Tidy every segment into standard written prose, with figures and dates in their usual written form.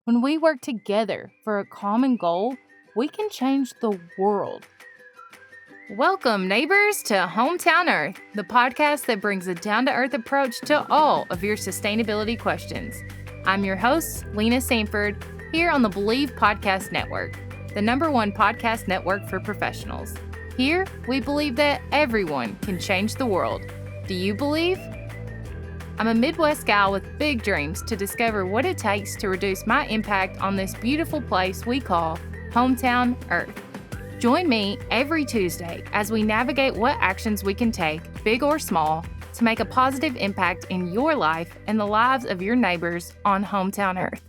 When we work together for a common goal, we can change the world. Welcome, neighbors, to Hometown Earth, the podcast that brings a down-to-earth approach to all of your sustainability questions. I'm your host, Lena Sanford, here on the Believe Podcast Network, the #1 podcast network for professionals. Here, we believe that everyone can change the world. Do you believe? I'm a Midwest gal with big dreams to discover what it takes to reduce my impact on this beautiful place we call Hometown Earth. Join me every Tuesday as we navigate what actions we can take, big or small, to make a positive impact in your life and the lives of your neighbors on Hometown Earth.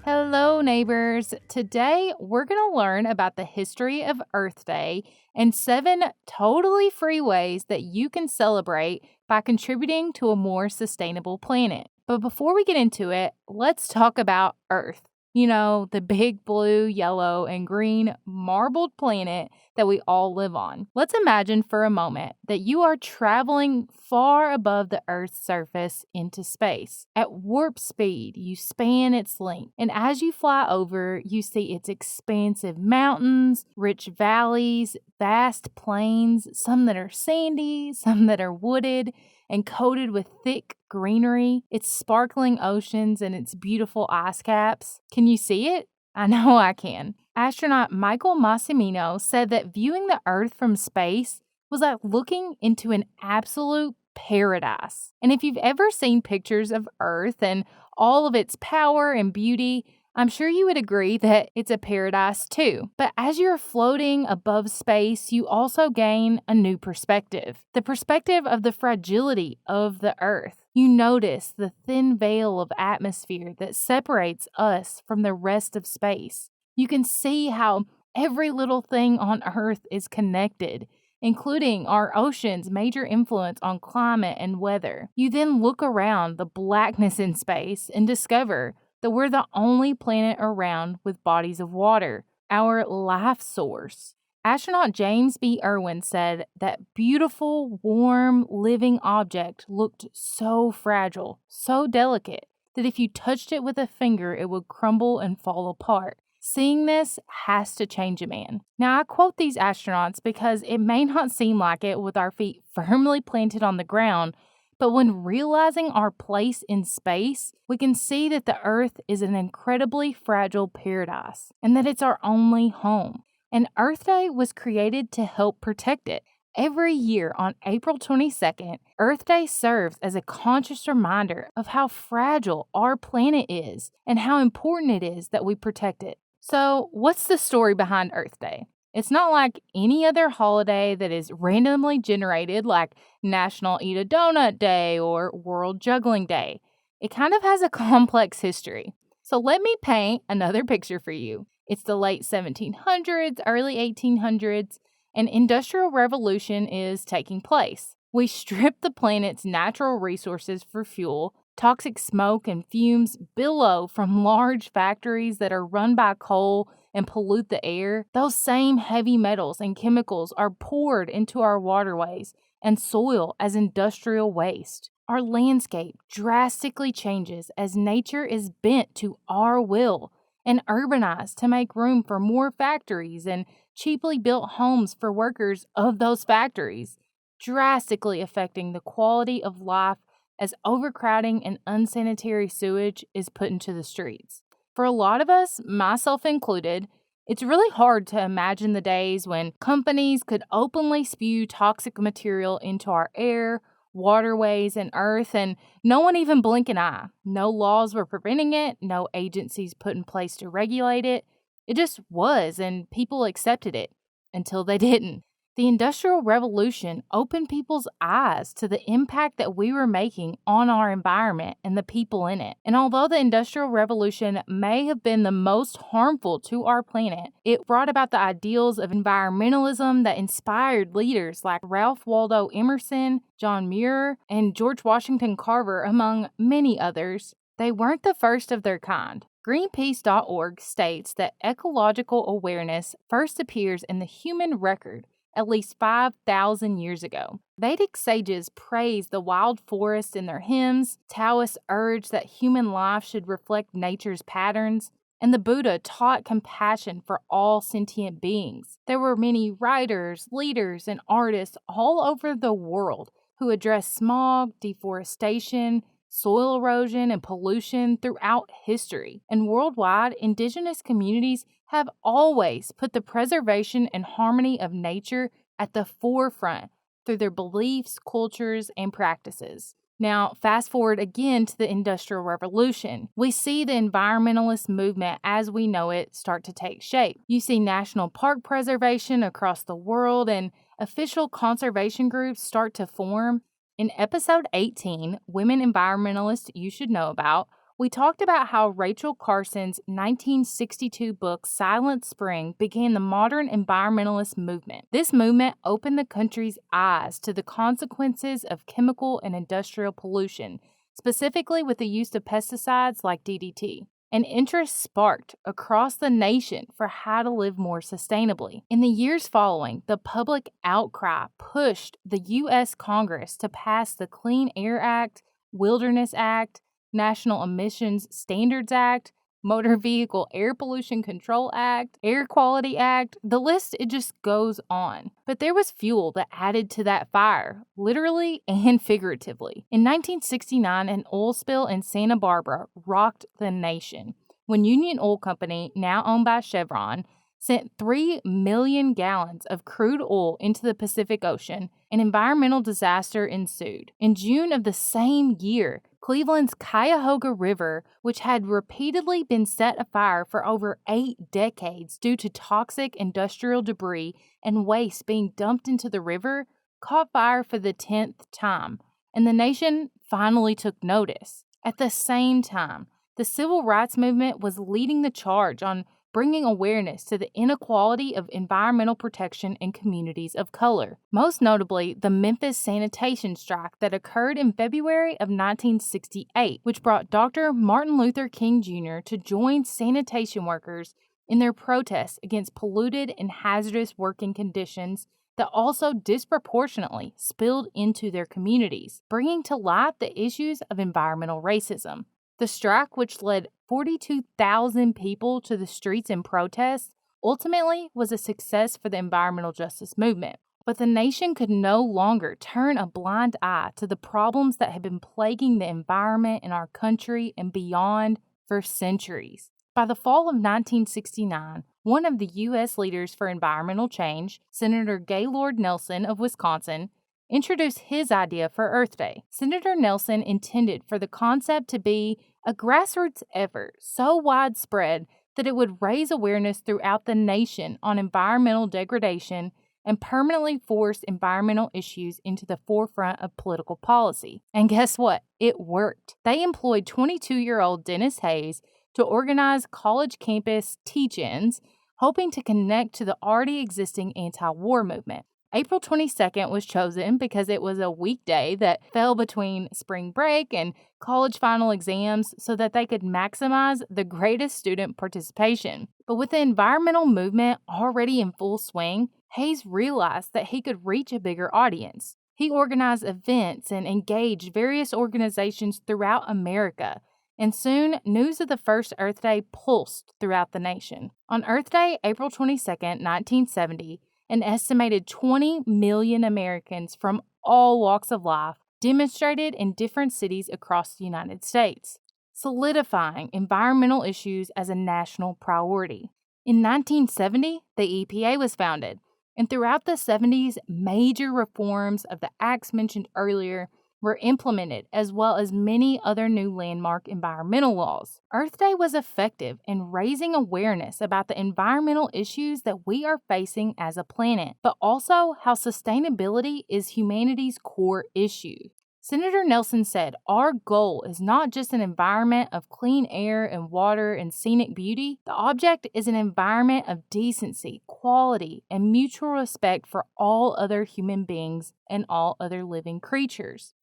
Hello, neighbors. Today, we're going to learn about the history of Earth Day and 7 totally free ways that you can celebrate by contributing to a more sustainable planet. But before we get into it, let's talk about Earth. You know, the big blue, yellow, and green marbled planet that we all live on. Let's imagine for a moment that you are traveling far above the Earth's surface into space. At warp speed, you span its length, and as you fly over, you see its expansive mountains, rich valleys, vast plains, some that are sandy, some that are wooded, and coated with thick greenery, its sparkling oceans, and its beautiful ice caps. Can you see it? I know I can. Astronaut Michael Massimino said that viewing the Earth from space was like looking into an absolute paradise. And if you've ever seen pictures of Earth and all of its power and beauty, I'm sure you would agree that it's a paradise too. But as you're floating above space, you also gain a new perspective. The perspective of the fragility of the Earth. You notice the thin veil of atmosphere that separates us from the rest of space. You can see how every little thing on Earth is connected, including our ocean's major influence on climate and weather. You then look around the blackness in space and discover that we're the only planet around with bodies of water, our life source. Astronaut James B. Irwin said that beautiful, warm, living object looked so fragile, so delicate, that if you touched it with a finger, it would crumble and fall apart. Seeing this has to change a man. Now, I quote these astronauts because it may not seem like it with our feet firmly planted on the ground, but when realizing our place in space, we can see that the Earth is an incredibly fragile paradise and that it's our only home. And Earth Day was created to help protect it. Every year on April 22nd, Earth Day serves as a conscious reminder of how fragile our planet is and how important it is that we protect it. So, what's the story behind Earth Day? It's not like any other holiday that is randomly generated like National Eat a Donut Day or World Juggling Day. It kind of has a complex history. So let me paint another picture for you. It's the late 1700s, early 1800s, and Industrial Revolution is taking place. We strip the planet's natural resources for fuel. Toxic smoke and fumes billow from large factories that are run by coal and pollute the air. Those same heavy metals and chemicals are poured into our waterways and soil as industrial waste. Our landscape drastically changes as nature is bent to our will and urbanized to make room for more factories and cheaply built homes for workers of those factories, drastically affecting the quality of life as overcrowding and unsanitary sewage is put into the streets. For a lot of us, myself included, it's really hard to imagine the days when companies could openly spew toxic material into our air, waterways, and earth, and no one even blink an eye. No laws were preventing it, no agencies put in place to regulate it. It just was, and people accepted it until they didn't. The Industrial Revolution opened people's eyes to the impact that we were making on our environment and the people in it. And although the Industrial Revolution may have been the most harmful to our planet, it brought about the ideals of environmentalism that inspired leaders like Ralph Waldo Emerson, John Muir, and George Washington Carver, among many others. They weren't the first of their kind. Greenpeace.org states that ecological awareness first appears in the human record at least 5,000 years ago. Vedic sages praised the wild forest in their hymns, Taoists urged that human life should reflect nature's patterns, and the Buddha taught compassion for all sentient beings. There were many writers, leaders, and artists all over the world who addressed smog, deforestation, soil erosion, and pollution throughout history. And worldwide, indigenous communities have always put the preservation and harmony of nature at the forefront through their beliefs, cultures, and practices. Now, fast forward again to the Industrial Revolution. We see the environmentalist movement as we know it start to take shape. You see national park preservation across the world and official conservation groups start to form. In episode 18, Women Environmentalists You Should Know About, we talked about how Rachel Carson's 1962 book, Silent Spring, began the modern environmentalist movement. This movement opened the country's eyes to the consequences of chemical and industrial pollution, specifically with the use of pesticides like DDT. An interest sparked across the nation for how to live more sustainably. In the years following, the public outcry pushed the U.S. Congress to pass the Clean Air Act, Wilderness Act, National Emissions Standards Act, Motor Vehicle Air Pollution Control Act, Air Quality Act. The list, it just goes on. But there was fuel that added to that fire, literally and figuratively. In 1969, an oil spill in Santa Barbara rocked the nation when Union Oil Company, now owned by Chevron, sent 3 million gallons of crude oil into the Pacific Ocean. An environmental disaster ensued. In June of the same year, Cleveland's Cuyahoga River, which had repeatedly been set afire for over 8 decades due to toxic industrial debris and waste being dumped into the river, caught fire for the 10th time, and the nation finally took notice. At the same time, the civil rights movement was leading the charge on bringing awareness to the inequality of environmental protection in communities of color, most notably the Memphis sanitation strike that occurred in February of 1968, which brought Dr. Martin Luther King Jr. to join sanitation workers in their protests against polluted and hazardous working conditions that also disproportionately spilled into their communities, bringing to light the issues of environmental racism. The strike, which led 42,000 people to the streets in protest, ultimately was a success for the environmental justice movement. But the nation could no longer turn a blind eye to the problems that had been plaguing the environment in our country and beyond for centuries. By the fall of 1969, one of the U.S. leaders for environmental change, Senator Gaylord Nelson of Wisconsin, introduced his idea for Earth Day. Senator Nelson intended for the concept to be a grassroots effort so widespread that it would raise awareness throughout the nation on environmental degradation and permanently force environmental issues into the forefront of political policy. And guess what? It worked. They employed 22-year-old Dennis Hayes to organize college campus teach-ins, hoping to connect to the already existing anti-war movement. April 22nd was chosen because it was a weekday that fell between spring break and college final exams so that they could maximize the greatest student participation. But with the environmental movement already in full swing, Hayes realized that he could reach a bigger audience. He organized events and engaged various organizations throughout America, and soon news of the first Earth Day pulsed throughout the nation. On Earth Day, April 22nd, 1970, an estimated 20 million Americans from all walks of life demonstrated in different cities across the United States, solidifying environmental issues as a national priority. In 1970, the EPA was founded, and throughout the 70s, major reforms of the acts mentioned earlier were implemented, as well as many other new landmark environmental laws. Earth Day was effective in raising awareness about the environmental issues that we are facing as a planet, but also how sustainability is humanity's core issue. Senator Nelson said, "Our goal is not just an environment of clean air and water and scenic beauty. The object is an environment of decency, quality, and mutual respect for all other human beings and all other living creatures."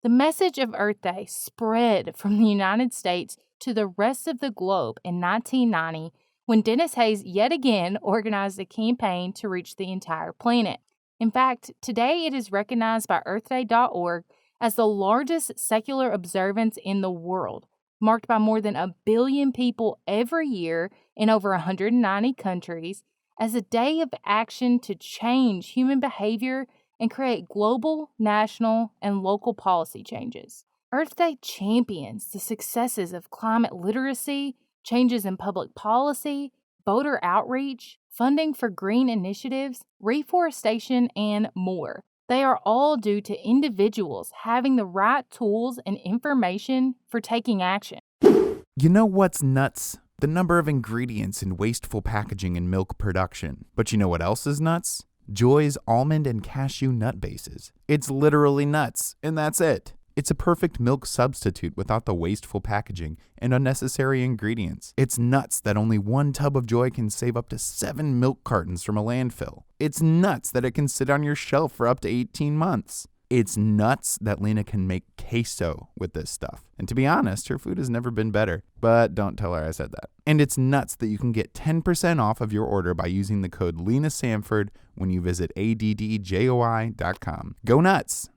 The message of Earth Day spread from the United States to the rest of the globe in 1990 when Dennis Hayes yet again organized a campaign to reach the entire planet. In fact, today it is recognized by EarthDay.org as the largest secular observance in the world, marked by more than 1 billion people every year in over 190 countries, as a day of action to change human behavior and create global, national, and local policy changes. Earth Day champions the successes of climate literacy, changes in public policy, voter outreach, funding for green initiatives, reforestation, and more. They are all due to individuals having the right tools and information for taking action. You know what's nuts? The number of ingredients in wasteful packaging and milk production. But you know what else is nuts? Joy's almond and cashew nut bases. It's literally nuts, and that's it. It's a perfect milk substitute without the wasteful packaging and unnecessary ingredients. It's nuts that only one tub of Joy can save up to 7 milk cartons from a landfill. It's nuts that it can sit on your shelf for up to 18 months. It's nuts that Lena can make queso with this stuff. And to be honest, her food has never been better. But don't tell her I said that. And it's nuts that you can get 10% off of your order by using the code Lena Sanford when you visit addjoi.com. Go nuts!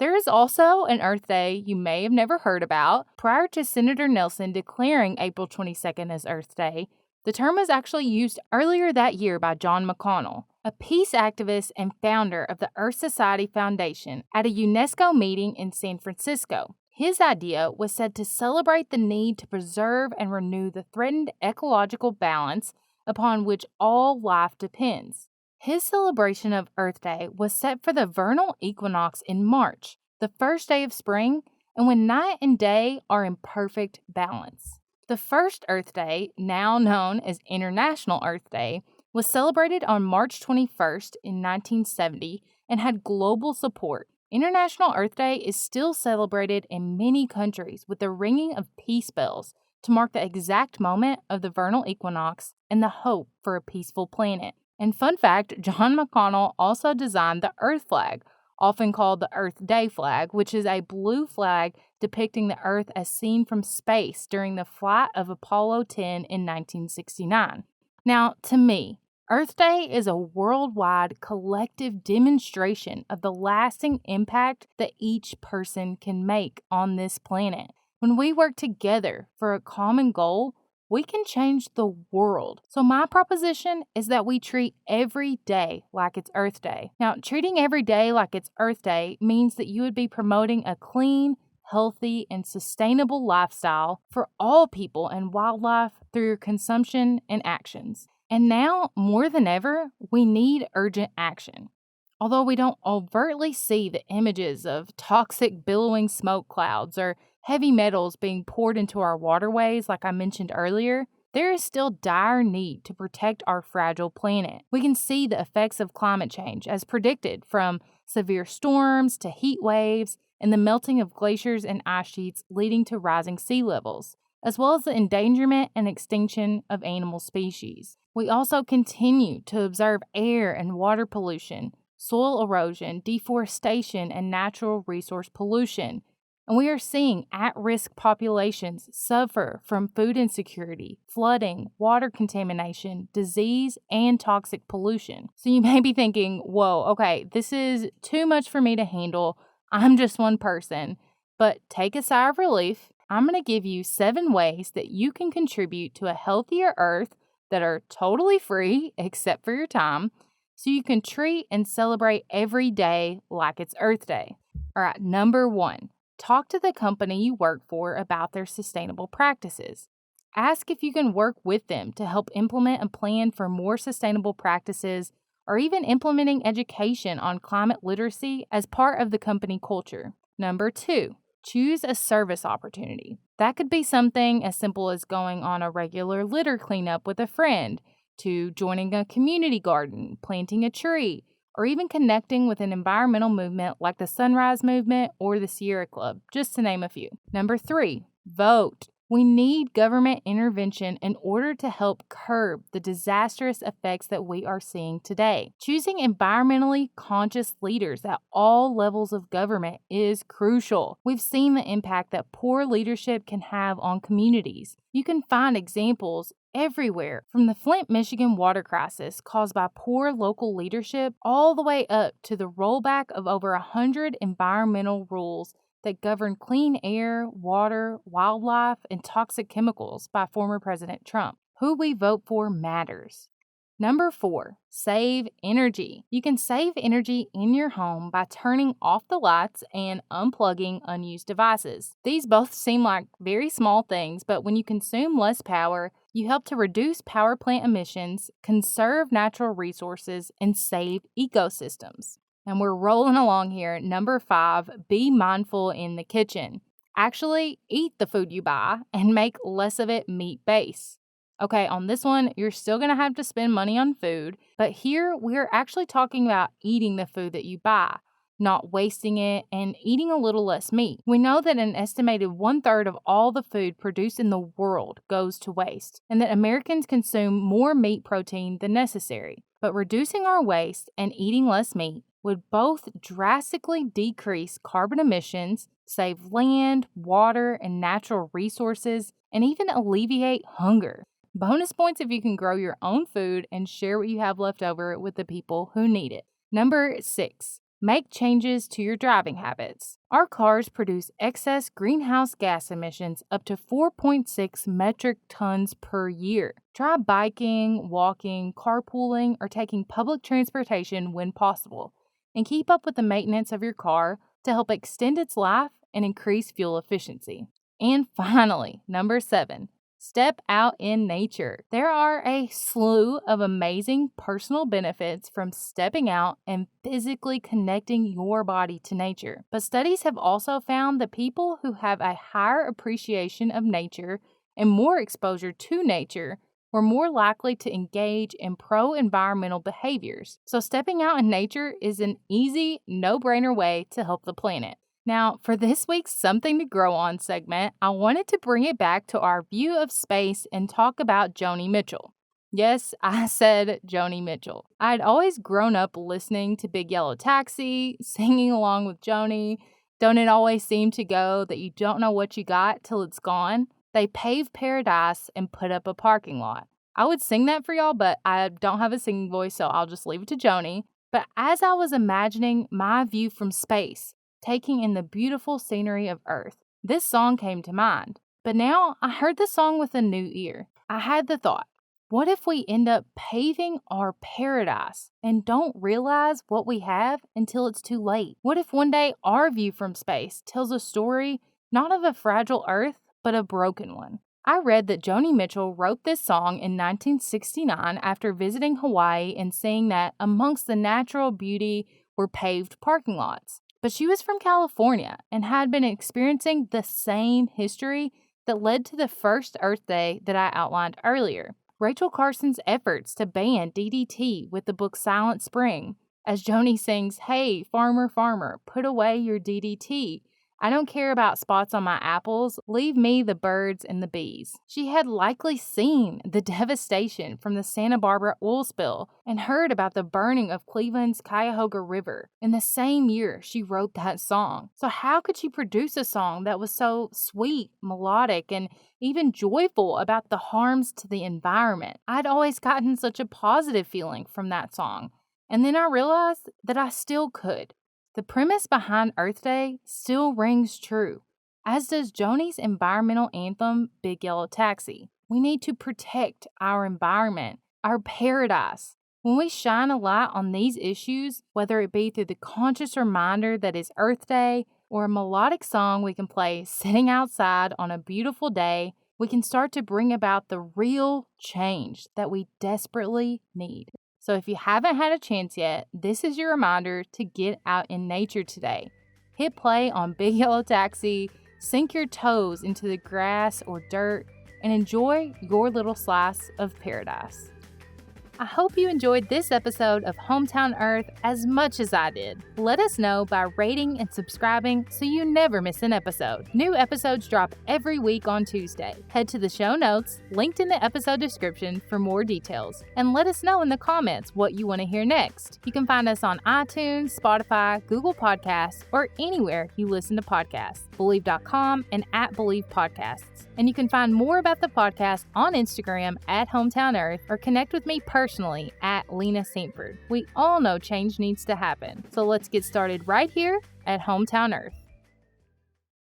There is also an Earth Day you may have never heard about. Prior to Senator Nelson declaring April 22nd as Earth Day, the term was actually used earlier that year by John McConnell, a peace activist and founder of the Earth Society Foundation, at a UNESCO meeting in San Francisco. His idea was said to celebrate the need to preserve and renew the threatened ecological balance upon which all life depends. His celebration of Earth Day was set for the vernal equinox in March, the first day of spring, and when night and day are in perfect balance. The first Earth Day, now known as International Earth Day, was celebrated on March 21st in 1970 and had global support. International Earth Day is still celebrated in many countries with the ringing of peace bells to mark the exact moment of the vernal equinox and the hope for a peaceful planet. And fun fact, John McConnell also designed the Earth flag, often called the Earth Day flag, which is a blue flag depicting the Earth as seen from space during the flight of Apollo 10 in 1969. Now, to me, Earth Day is a worldwide collective demonstration of the lasting impact that each person can make on this planet. When we work together for a common goal, we can change the world. So my proposition is that we treat every day like it's Earth Day. Now, treating every day like it's Earth Day means that you would be promoting a clean, healthy, and sustainable lifestyle for all people and wildlife through your consumption and actions. And now, more than ever, we need urgent action. Although we don't overtly see the images of toxic billowing smoke clouds or heavy metals being poured into our waterways like I mentioned earlier, there is still dire need to protect our fragile planet. We can see the effects of climate change as predicted, from severe storms to heat waves and the melting of glaciers and ice sheets leading to rising sea levels, as well as the endangerment and extinction of animal species. We also continue to observe air and water pollution, soil erosion, deforestation, and natural resource pollution. And we are seeing at-risk populations suffer from food insecurity, flooding, water contamination, disease, and toxic pollution. So you may be thinking, whoa, okay, this is too much for me to handle. I'm just one person. But take a sigh of relief. I'm going to give you 7 ways that you can contribute to a healthier earth that are totally free, except for your time, so you can treat and celebrate every day like it's Earth Day. All right, number 1, talk to the company you work for about their sustainable practices. Ask if you can work with them to help implement a plan for more sustainable practices, or even implementing education on climate literacy as part of the company culture. Number 2, choose a service opportunity. That could be something as simple as going on a regular litter cleanup with a friend, to joining a community garden, planting a tree, or even connecting with an environmental movement like the Sunrise Movement or the Sierra Club, just to name a few. Number 3, vote. We need government intervention in order to help curb the disastrous effects that we are seeing today. Choosing environmentally conscious leaders at all levels of government is crucial. We've seen the impact that poor leadership can have on communities. You can find examples everywhere, from the Flint, Michigan water crisis caused by poor local leadership all the way up to the rollback of over 100 environmental rules that govern clean air, water, wildlife, and toxic chemicals by former President Trump. Who we vote for matters. Number 4, save energy. You can save energy in your home by turning off the lights and unplugging unused devices. These both seem like very small things, but when you consume less power, you help to reduce power plant emissions, conserve natural resources, and save ecosystems. And we're rolling along here. Number 5, be mindful in the kitchen. Actually, eat the food you buy and make less of it meat-based. Okay, on this one, you're still going to have to spend money on food, but here we're actually talking about eating the food that you buy, not wasting it, and eating a little less meat. We know that an estimated 1/3 of all the food produced in the world goes to waste, and that Americans consume more meat protein than necessary. But reducing our waste and eating less meat would both drastically decrease carbon emissions, save land, water, and natural resources, and even alleviate hunger. Bonus points if you can grow your own food and share what you have left over with the people who need it. Number 6, make changes to your driving habits. Our cars produce excess greenhouse gas emissions up to 4.6 metric tons per year. Try biking, walking, carpooling, or taking public transportation when possible, and keep up with the maintenance of your car to help extend its life and increase fuel efficiency. And finally, number 7, step out in nature. There are a slew of amazing personal benefits from stepping out and physically connecting your body to nature. But studies have also found that people who have a higher appreciation of nature and more exposure to nature were more likely to engage in pro-environmental behaviors. So stepping out in nature is an easy, no-brainer way to help the planet. Now, for this week's Something to Grow On segment, I wanted to bring it back to our view of space and talk about Joni Mitchell. Yes, I said Joni Mitchell. I'd always grown up listening to Big Yellow Taxi, singing along with Joni. Don't it always seem to go that you don't know what you got till it's gone? They paved paradise and put up a parking lot. I would sing that for y'all, but I don't have a singing voice, so I'll just leave it to Joni. But as I was imagining my view from space, taking in the beautiful scenery of Earth, this song came to mind. But now I heard the song with a new ear. I had the thought, what if we end up paving our paradise and don't realize what we have until it's too late? What if one day our view from space tells a story not of a fragile Earth, but a broken one? I read that Joni Mitchell wrote this song in 1969 after visiting Hawaii and seeing that amongst the natural beauty were paved parking lots. But she was from California and had been experiencing the same history that led to the first Earth Day that I outlined earlier. Rachel Carson's efforts to ban DDT with the book Silent Spring, as Joni sings, "Hey, farmer, farmer, put away your DDT. I don't care about spots on my apples. Leave me the birds and the bees." She had likely seen the devastation from the Santa Barbara oil spill and heard about the burning of Cleveland's Cuyahoga River in the same year she wrote that song. So how could she produce a song that was so sweet, melodic, and even joyful about the harms to the environment? I'd always gotten such a positive feeling from that song, and then I realized that I still could. The premise behind Earth Day still rings true, as does Joni's environmental anthem, Big Yellow Taxi. We need to protect our environment, our paradise. When we shine a light on these issues, whether it be through the conscious reminder that is Earth Day or a melodic song we can play sitting outside on a beautiful day, we can start to bring about the real change that we desperately need. So if you haven't had a chance yet, this is your reminder to get out in nature today. Hit play on Big Yellow Taxi, sink your toes into the grass or dirt, and enjoy your little slice of paradise. I hope you enjoyed this episode of Hometown Earth as much as I did. Let us know by rating and subscribing so you never miss an episode. New episodes drop every week on Tuesday. Head to the show notes, linked in the episode description for more details, and let us know in the comments what you want to hear next. You can find us on iTunes, Spotify, Google Podcasts, or anywhere you listen to podcasts. Believe.com and @Believe Podcasts. And you can find more about the podcast on Instagram @Hometown Earth or connect with me personally @Lena Saintford. We all know change needs to happen, so let's get started right here at Hometown Earth.